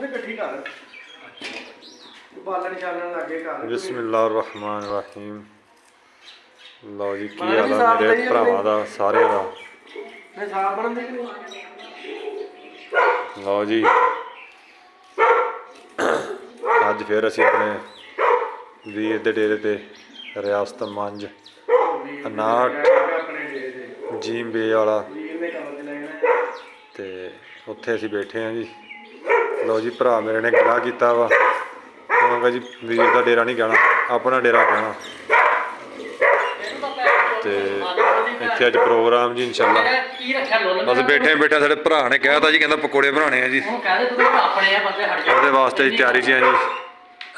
ਤੇ ਇਕੱਠੀ ਕਰ ਬਾਲਣ ਛਾਲਣ ਲੱਗੇ ਘਰ। ਬਿਸਮਿल्लाह रहमान रहीम। लो जी की हाल है मेरे भरावां दा सारियां दा। मैं साफ बनन दे लो जी अज फिर असी अपने वीर दे डेरे ते रियासत मंझ 59 जीम बे वाला ते उत्थे असी बैठे हैं जी। लो जी भरा मेरे ने गिला किया वा, मैं कहा जी वीर का डेरा नहीं कहना, अपना डेरा कहना। तो इत्थे अज प्रोग्राम जी इंशाल्लाह बस बैठे बैठे साढ़े भरा ने कहता जी, कहता पकौड़े बनाने हैं जी, वो वास्ते तैयारी च है जी।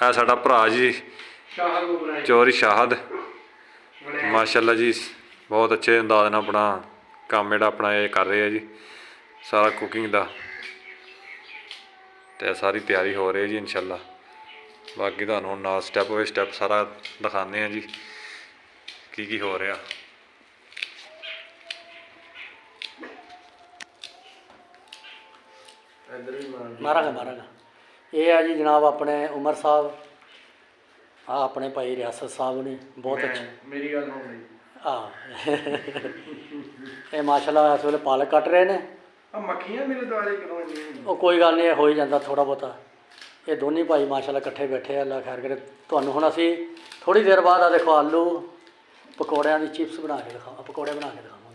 है साडा भरा जी चौधरी शाहद, माशाल्लाह जी बहुत अच्छे अंदाज नाल अपना काम जिहड़ा अपना ये कर रहे हैं जी, सारा कुकिंग का। तो सारी तैयारी हो रही है जी इंशाल्लाह। बाकी तुहानूं हुण नाल स्टैप बाय स्टैप सारा दिखाने हैं जी की हो रहा। मारांगा मारांगा। ये है जी जनाब अपने उमर साहब, हाँ अपने भाई रियासत साहब ने बहुत अच्छे मेरी गल हो गई। हाँ ये माशाल्लाह इस वेले पालक कट रहे हैं। मक्खियां मेरे द्वारे करो इन्नी। वो कोई गल नहीं, हो ही जाता थोड़ा बहुता। ये दोनों भाई माशाल्लाह कट्ठे बैठे, अल्लाह खैर करे। तुहानूं हुण असीं थोड़ी देर बाद आ देखो आलू पकौड़ियां दी चिप्स बना के दिखाओ, पकौड़े बना के दिखाओ।